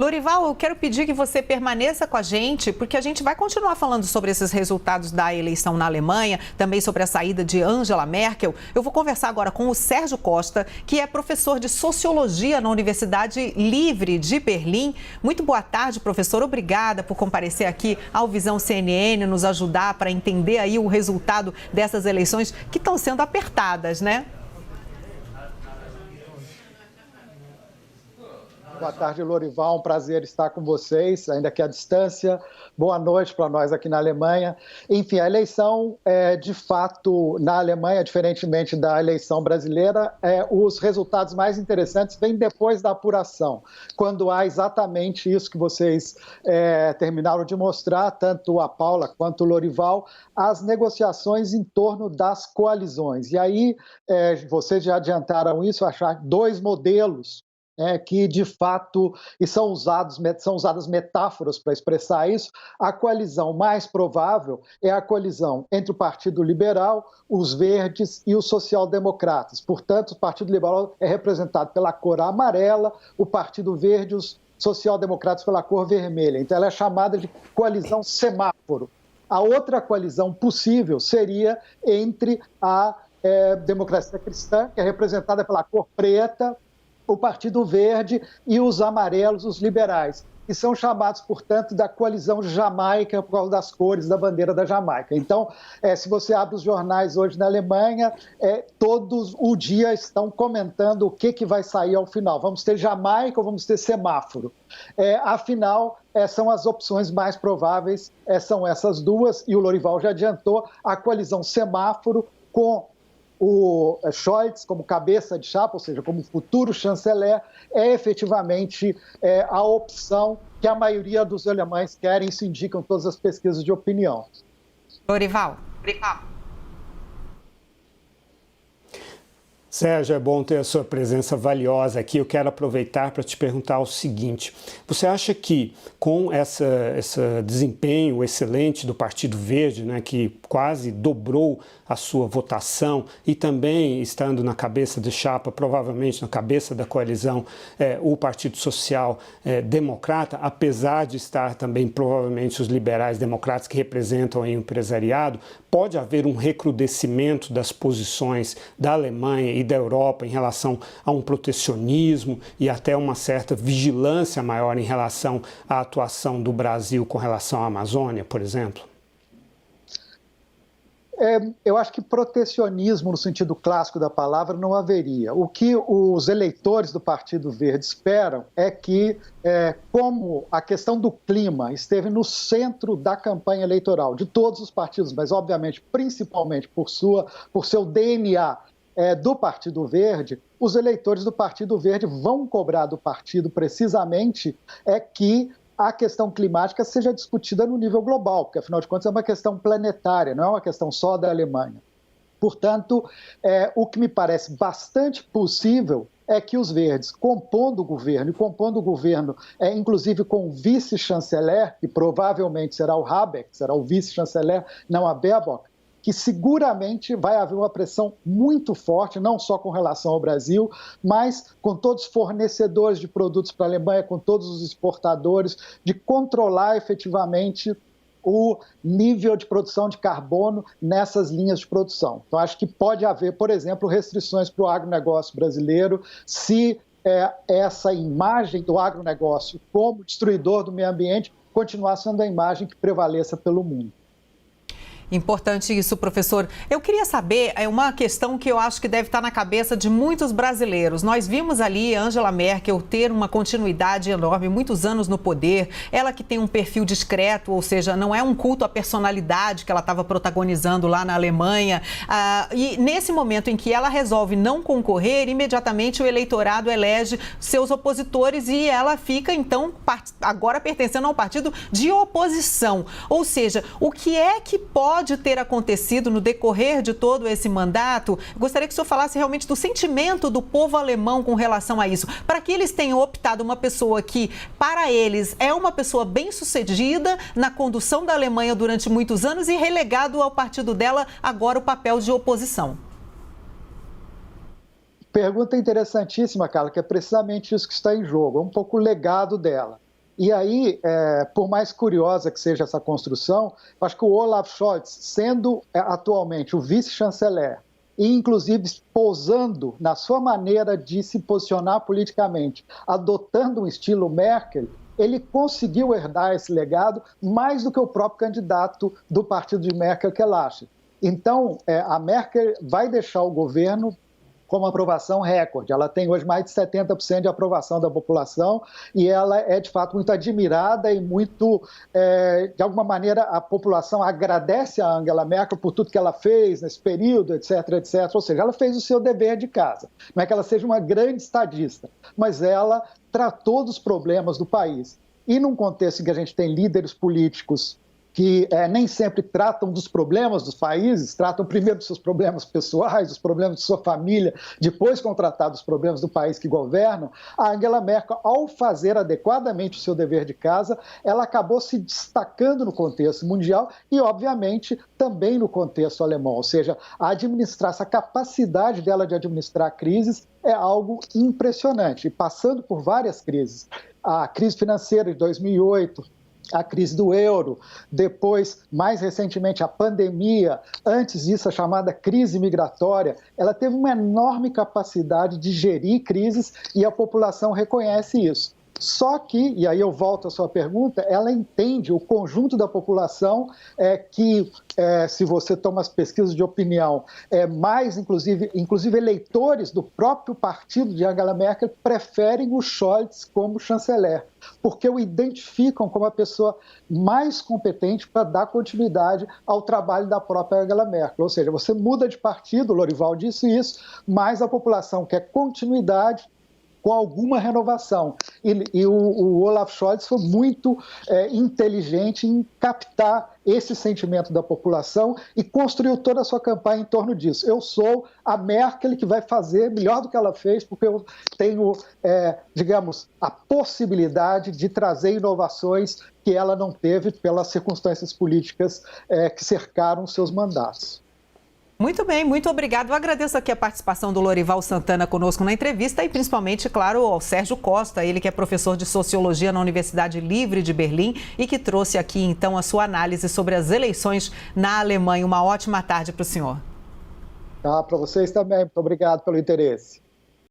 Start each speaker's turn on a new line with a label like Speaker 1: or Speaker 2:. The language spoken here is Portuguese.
Speaker 1: Lorival, eu quero pedir que você permaneça com a gente, porque a gente vai continuar falando sobre esses resultados da eleição na Alemanha, também sobre a saída de Angela Merkel. Eu vou conversar agora com o Sérgio Costa, que é professor de Sociologia na Universidade Livre de Berlim. Muito boa tarde, professor. Obrigada por comparecer aqui ao Visão CNN, nos ajudar para entender aí o resultado dessas eleições que estão sendo apertadas, né?
Speaker 2: Boa tarde, Lorival. Um prazer estar com vocês, ainda que à distância. Boa noite para nós aqui na Alemanha. Enfim, a eleição, de fato, na Alemanha, diferentemente da eleição brasileira, os resultados mais interessantes vêm depois da apuração, quando há exatamente isso que vocês terminaram de mostrar, tanto a Paula quanto o Lorival, as negociações em torno das coalizões. E aí, vocês já adiantaram isso, achar dois modelos que, de fato, e são usadas metáforas para expressar isso. A coalizão mais provável é a coalizão entre o Partido Liberal, os Verdes e os Social-Democratas. Portanto, o Partido Liberal é representado pela cor amarela, o Partido Verde, os Social-Democratas pela cor vermelha. Então, ela é chamada de coalizão semáforo. A outra coalizão possível seria entre a Democracia Cristã, que é representada pela cor preta, o Partido Verde e os amarelos, os liberais, que são chamados, portanto, da coalizão Jamaica por causa das cores da bandeira da Jamaica. Então, se você abre os jornais hoje na Alemanha, todos o dia estão comentando o que vai sair ao final. Vamos ter Jamaica ou vamos ter semáforo? Afinal, são as opções mais prováveis, são essas duas, e o Lorival já adiantou, a coalizão semáforo com o Scholz como cabeça de chapa, ou seja, como futuro chanceler, é efetivamente a opção que a maioria dos alemães querem, isso indicam todas as pesquisas de opinião.
Speaker 1: Lorival.
Speaker 3: Sérgio, é bom ter a sua presença valiosa aqui. Eu quero aproveitar para te perguntar o seguinte: você acha que com esse desempenho excelente do Partido Verde, né, que quase dobrou a sua votação e também estando na cabeça de chapa, provavelmente na cabeça da coalizão, o Partido Social Democrata, apesar de estar também provavelmente os liberais democratas que representam aí o empresariado, pode haver um recrudescimento das posições da Alemanha e da Europa em relação a um protecionismo e até uma certa vigilância maior em relação à atuação do Brasil com relação à Amazônia, por exemplo?
Speaker 2: Eu acho que protecionismo, no sentido clássico da palavra, não haveria. O que os eleitores do Partido Verde esperam é que, como a questão do clima esteve no centro da campanha eleitoral de todos os partidos, mas, obviamente, principalmente por seu DNA do Partido Verde, os eleitores do Partido Verde vão cobrar do partido, precisamente, que a questão climática seja discutida no nível global, porque, afinal de contas, é uma questão planetária, não é uma questão só da Alemanha. Portanto, o que me parece bastante possível é que os verdes, compondo o governo, inclusive com o vice-chanceler, que provavelmente será o Habeck, será o vice-chanceler, não a Baerbock, que seguramente vai haver uma pressão muito forte, não só com relação ao Brasil, mas com todos os fornecedores de produtos para a Alemanha, com todos os exportadores, de controlar efetivamente o nível de produção de carbono nessas linhas de produção. Então, acho que pode haver, por exemplo, restrições para o agronegócio brasileiro, se essa imagem do agronegócio como destruidor do meio ambiente continuar sendo a imagem que prevaleça pelo mundo.
Speaker 1: Importante isso, professor. Eu queria saber, uma questão que eu acho que deve estar na cabeça de muitos brasileiros. Nós vimos ali Angela Merkel ter uma continuidade enorme, muitos anos no poder. Ela que tem um perfil discreto, ou seja, não é um culto à personalidade que ela estava protagonizando lá na Alemanha. E nesse momento em que ela resolve não concorrer, imediatamente o eleitorado elege seus opositores e ela fica, então, agora pertencendo a um partido de oposição. Ou seja, o que é que pode ter acontecido no decorrer de todo esse mandato? Eu gostaria que o senhor falasse realmente do sentimento do povo alemão com relação a isso, para que eles tenham optado uma pessoa que, para eles, é uma pessoa bem-sucedida na condução da Alemanha durante muitos anos e relegado ao partido dela agora o papel de oposição.
Speaker 2: Pergunta interessantíssima, Carla, que é precisamente isso que está em jogo, é um pouco o legado dela. E aí, por mais curiosa que seja essa construção, acho que o Olaf Scholz, sendo atualmente o vice-chanceler, e inclusive pousando na sua maneira de se posicionar politicamente, adotando um estilo Merkel, ele conseguiu herdar esse legado mais do que o próprio candidato do partido de Merkel, que é Laschet. Então, a Merkel vai deixar o governo com uma aprovação recorde. Ela tem hoje mais de 70% de aprovação da população e ela é, de fato, muito admirada e muito, de alguma maneira, a população agradece a Angela Merkel por tudo que ela fez nesse período, etc., etc. Ou seja, ela fez o seu dever de casa. Não é que ela seja uma grande estadista, mas ela tratou dos problemas do país. E num contexto em que a gente tem líderes políticos que nem sempre tratam dos problemas dos países, tratam primeiro dos seus problemas pessoais, dos problemas de sua família, depois vão tratar dos problemas do país que governam, a Angela Merkel, ao fazer adequadamente o seu dever de casa, ela acabou se destacando no contexto mundial e, obviamente, também no contexto alemão. Ou seja, essa capacidade dela de administrar crises é algo impressionante. E passando por várias crises, a crise financeira de 2008, a crise do euro, depois, mais recentemente, a pandemia, antes disso, a chamada crise migratória, ela teve uma enorme capacidade de gerir crises e a população reconhece isso. Só que, e aí eu volto à sua pergunta, ela entende, o conjunto da população, que, se você toma as pesquisas de opinião, mais, inclusive eleitores do próprio partido de Angela Merkel preferem o Scholz como chanceler, porque o identificam como a pessoa mais competente para dar continuidade ao trabalho da própria Angela Merkel. Ou seja, você muda de partido, o Lorival disse isso, mas a população quer continuidade com alguma renovação. E o Olaf Scholz foi muito inteligente em captar esse sentimento da população e construiu toda a sua campanha em torno disso. Eu sou a Merkel que vai fazer melhor do que ela fez, porque eu tenho, digamos, a possibilidade de trazer inovações que ela não teve pelas circunstâncias políticas que cercaram seus mandatos.
Speaker 1: Muito bem, muito obrigado. Eu agradeço aqui a participação do Lorival Santana conosco na entrevista e principalmente, claro, ao Sérgio Costa, ele que é professor de Sociologia na Universidade Livre de Berlim e que trouxe aqui, então, a sua análise sobre as eleições na Alemanha. Uma ótima tarde para o senhor.
Speaker 2: Para vocês também. Muito obrigado pelo interesse.